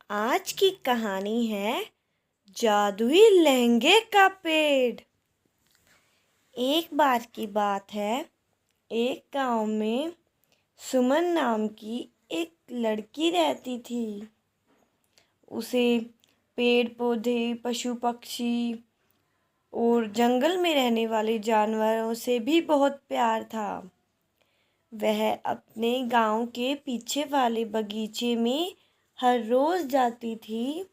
आज की कहानी है जादुई लहंगे का पेड़। एक बार की बात है, एक गांव में सुमन नाम की एक लड़की रहती थी। उसे पेड़ पौधे, पशु पक्षी और जंगल में रहने वाले जानवरों से भी बहुत प्यार था। वह अपने गांव के पीछे वाले बगीचे में हर रोज जाती थी,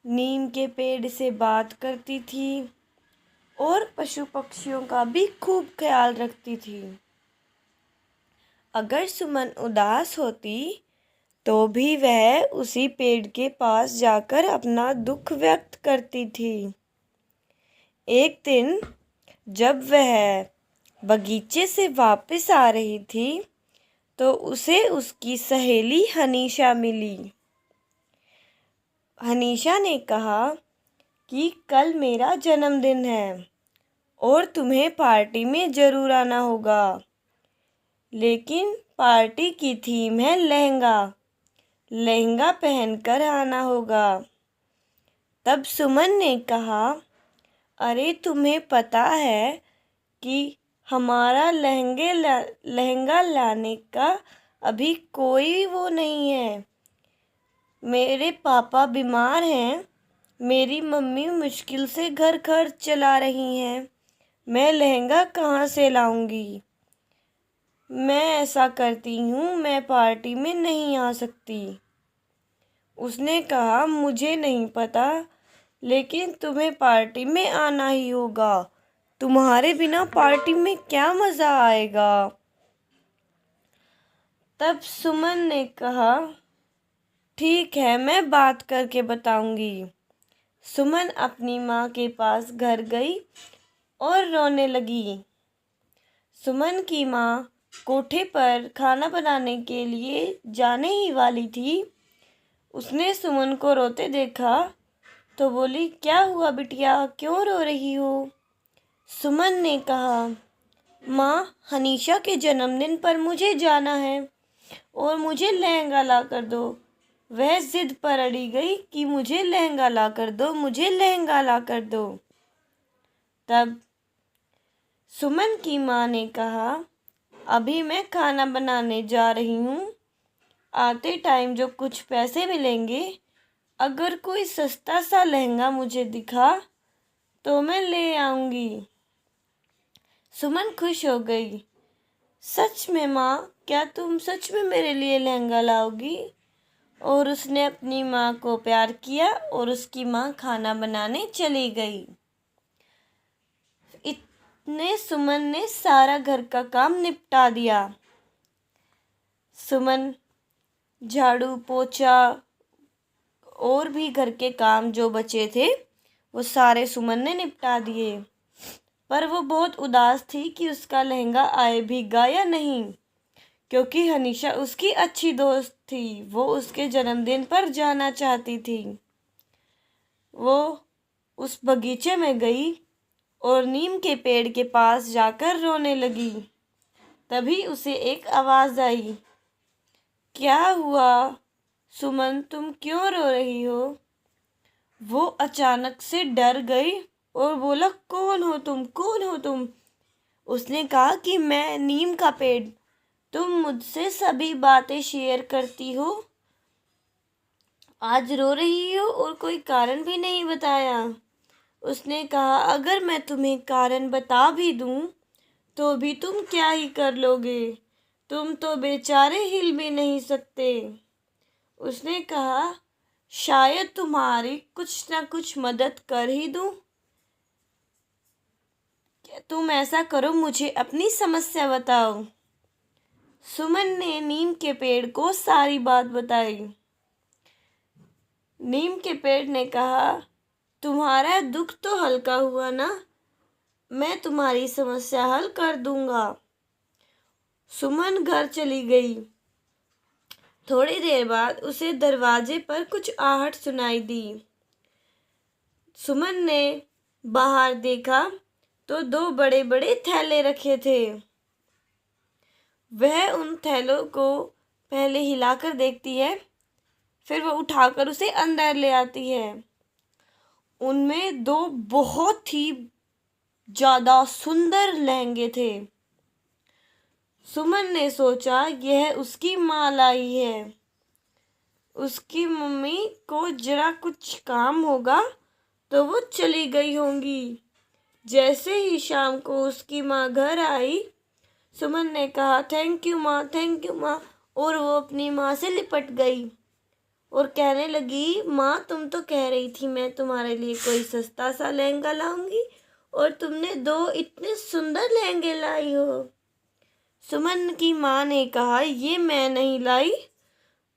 नीम के पेड़ से बात करती थी और पशु पक्षियों का भी खूब ख्याल रखती थी। अगर सुमन उदास होती तो भी वह उसी पेड़ के पास जाकर अपना दुख व्यक्त करती थी। एक दिन जब वह बगीचे से वापस आ रही थी तो उसे उसकी सहेली हनीशा मिली। हनीशा ने कहा कि कल मेरा जन्मदिन है और तुम्हें पार्टी में ज़रूर आना होगा, लेकिन पार्टी की थीम है लहंगा। लहंगा पहनकर आना होगा। तब सुमन ने कहा, अरे तुम्हें पता है कि हमारा लहंगा लाने का अभी कोई वो नहीं है। मेरे पापा बीमार हैं, मेरी मम्मी मुश्किल से घर खर्च चला रही हैं। मैं लहंगा कहाँ से लाऊंगी? मैं ऐसा करती हूँ, मैं पार्टी में नहीं आ सकती। उसने कहा, मुझे नहीं पता, लेकिन तुम्हें पार्टी में आना ही होगा। तुम्हारे बिना पार्टी में क्या मज़ा आएगा? तब सुमन ने कहा, ठीक है, मैं बात करके बताऊंगी। सुमन अपनी माँ के पास घर गई और रोने लगी। सुमन की माँ कोठे पर खाना बनाने के लिए जाने ही वाली थी। उसने सुमन को रोते देखा तो बोली, क्या हुआ बिटिया, क्यों रो रही हो? सुमन ने कहा, माँ, हनीशा के जन्मदिन पर मुझे जाना है और मुझे लहंगा ला कर दो। वह जिद पर अड़ी गई कि मुझे लहंगा ला कर दो, मुझे लहंगा ला कर दो। तब सुमन की माँ ने कहा, अभी मैं खाना बनाने जा रही हूँ, आते टाइम जो कुछ पैसे मिलेंगे, अगर कोई सस्ता सा लहंगा मुझे दिखा तो मैं ले आऊँगी। सुमन खुश हो गई। सच में माँ, क्या तुम सच में मेरे लिए लहंगा लाओगी? और उसने अपनी माँ को प्यार किया और उसकी माँ खाना बनाने चली गई। इतने सुमन ने सारा घर का काम निपटा दिया। सुमन झाड़ू पोछा और भी घर के काम जो बचे थे वो सारे सुमन ने निपटा दिए। पर वो बहुत उदास थी कि उसका लहंगा आएगा या नहीं, क्योंकि हनीशा उसकी अच्छी दोस्त थी। वो उसके जन्मदिन पर जाना चाहती थी। वो उस बगीचे में गई और नीम के पेड़ के पास जाकर रोने लगी। तभी उसे एक आवाज़ आई, क्या हुआ सुमन, तुम क्यों रो रही हो? वो अचानक से डर गई और बोला, कौन हो तुम, कौन हो तुम? उसने कहा कि मैं नीम का पेड़, तुम मुझसे सभी बातें शेयर करती हो, आज रो रही हो और कोई कारण भी नहीं बताया। उसने कहा, अगर मैं तुम्हें कारण बता भी दूं तो भी तुम क्या ही कर लोगे, तुम तो बेचारे हिल भी नहीं सकते। उसने कहा, शायद तुम्हारी कुछ ना कुछ मदद कर ही दूं। तुम ऐसा करो, मुझे अपनी समस्या बताओ। सुमन ने नीम के पेड़ को सारी बात बताई। नीम के पेड़ ने कहा, तुम्हारा दुख तो हल्का हुआ ना, मैं तुम्हारी समस्या हल कर दूंगा। सुमन घर चली गई। थोड़ी देर बाद उसे दरवाजे पर कुछ आहट सुनाई दी। सुमन ने बाहर देखा तो दो बड़े बड़े थैले रखे थे। वह उन थैलों को पहले हिलाकर देखती है, फिर वो उठाकर उसे अंदर ले आती है। उनमें दो बहुत ही ज़्यादा सुंदर लहंगे थे। सुमन ने सोचा यह उसकी माँ लाई है, उसकी मम्मी को जरा कुछ काम होगा तो वो चली गई होंगी। जैसे ही शाम को उसकी माँ घर आई, सुमन ने कहा थैंक यू माँ, थैंक यू माँ, और वो अपनी माँ से लिपट गई और कहने लगी माँ, तुम तो कह रही थी मैं तुम्हारे लिए कोई सस्ता सा लहंगा लाऊंगी और तुमने दो इतने सुंदर लहंगे लाई हो। सुमन की माँ ने कहा ये मैं नहीं लाई,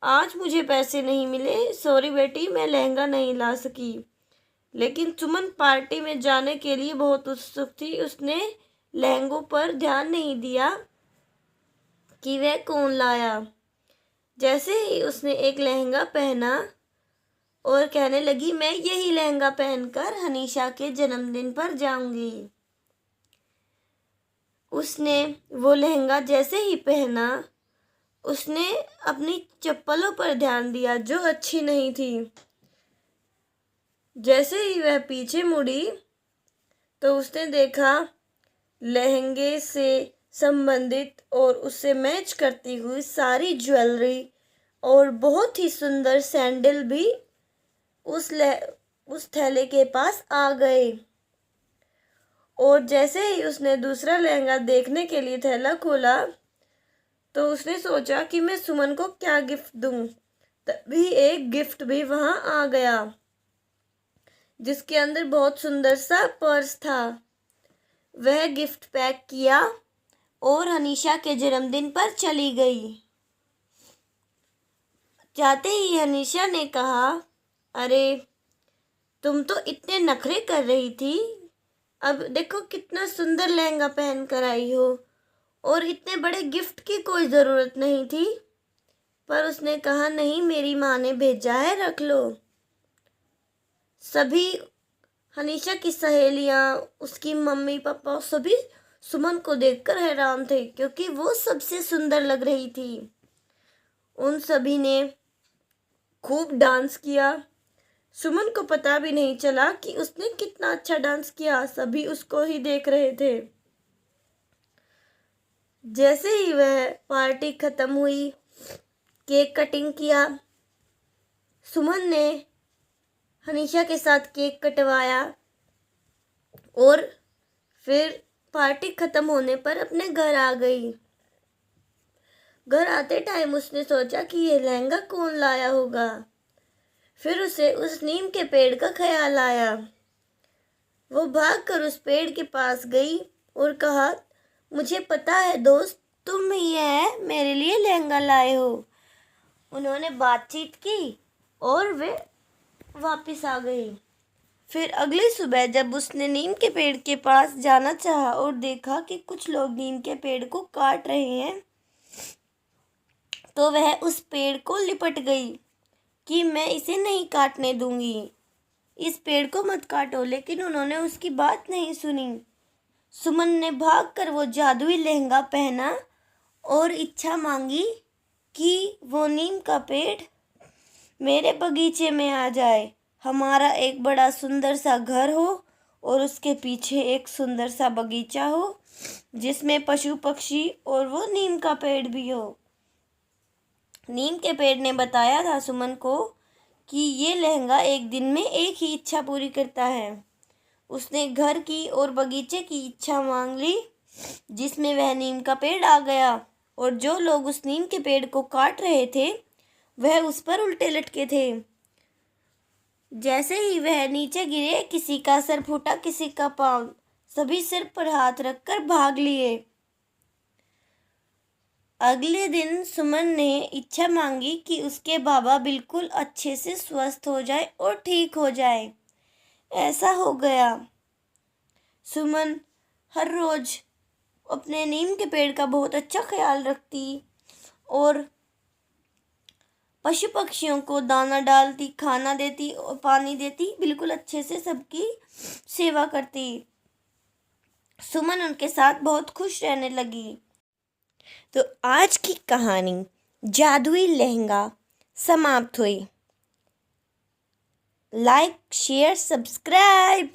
आज मुझे पैसे नहीं मिले, सॉरी बेटी, मैं लहंगा नहीं ला सकी। लेकिन सुमन पार्टी में जाने के लिए बहुत उत्सुक थी। उसने लहंगों पर ध्यान नहीं दिया कि वह कौन लाया। जैसे ही उसने एक लहंगा पहना और कहने लगी मैं यही लहंगा पहनकर हनीशा के जन्मदिन पर जाऊंगी। उसने वो लहंगा जैसे ही पहना, उसने अपनी चप्पलों पर ध्यान दिया जो अच्छी नहीं थी। जैसे ही वह पीछे मुड़ी तो उसने देखा लहंगे से संबंधित और उससे मैच करती हुई सारी ज्वेलरी और बहुत ही सुंदर सैंडल भी उस थैले के पास आ गए। और जैसे ही उसने दूसरा लहंगा देखने के लिए थैला खोला तो उसने सोचा कि मैं सुमन को क्या गिफ्ट दूं। तभी एक गिफ्ट भी वहां आ गया जिसके अंदर बहुत सुंदर सा पर्स था। वह गिफ्ट पैक किया और हनीशा के जन्मदिन पर चली गई। जाते ही हनीशा ने कहा अरे तुम तो इतने नखरे कर रही थी, अब देखो कितना सुंदर लहंगा पहन कर आई हो और इतने बड़े गिफ्ट की कोई ज़रूरत नहीं थी। पर उसने कहा नहीं, मेरी माँ ने भेजा है, रख लो। सभी हनीशा की सहेलियाँ, उसकी मम्मी पापा सभी सुमन को देखकर हैरान थे क्योंकि वो सबसे सुंदर लग रही थी। उन सभी ने खूब डांस किया। सुमन को पता भी नहीं चला कि उसने कितना अच्छा डांस किया, सभी उसको ही देख रहे थे। जैसे ही वह पार्टी खत्म हुई, केक कटिंग किया, सुमन ने हनीशा के साथ केक कटवाया और फिर पार्टी खत्म होने पर अपने घर आ गई। घर आते टाइम उसने सोचा कि ये लहंगा कौन लाया होगा। फिर उसे उस नीम के पेड़ का ख्याल आया। वो भागकर उस पेड़ के पास गई और कहा मुझे पता है दोस्त, तुम ही है मेरे लिए लहंगा लाए हो। उन्होंने बातचीत की और वे वापस आ गई। फिर अगली सुबह जब उसने नीम के पेड़ के पास जाना चाहा और देखा कि कुछ लोग नीम के पेड़ को काट रहे हैं, तो वह उस पेड़ को लिपट गई कि मैं इसे नहीं काटने दूंगी, इस पेड़ को मत काटो। लेकिन उन्होंने उसकी बात नहीं सुनी। सुमन ने भागकर वो जादुई लहंगा पहना और इच्छा मांगी कि वो नीम का पेड़ मेरे बगीचे में आ जाए, हमारा एक बड़ा सुंदर सा घर हो और उसके पीछे एक सुंदर सा बगीचा हो जिसमें पशु पक्षी और वो नीम का पेड़ भी हो। नीम के पेड़ ने बताया था सुमन को कि ये लहंगा एक दिन में एक ही इच्छा पूरी करता है। उसने घर की और बगीचे की इच्छा मांग ली जिसमें वह नीम का पेड़ आ गया और जो लोग उस नीम के पेड़ को काट रहे थे वह उस पर उल्टे लटके थे। जैसे ही वह नीचे गिरे, किसी का सर फूटा, किसी का पाँव, सभी सिर पर हाथ रखकर भाग लिए। अगले दिन सुमन ने इच्छा मांगी कि उसके बाबा बिल्कुल अच्छे से स्वस्थ हो जाए और ठीक हो जाए। ऐसा हो गया। सुमन हर रोज अपने नीम के पेड़ का बहुत अच्छा ख्याल रखती और पशु पक्षियों को दाना डालती, खाना देती और पानी देती, बिल्कुल अच्छे से सबकी सेवा करती। सुमन उनके साथ बहुत खुश रहने लगी। तो आज की कहानी जादुई लहंगा समाप्त हुई। Like share subscribe.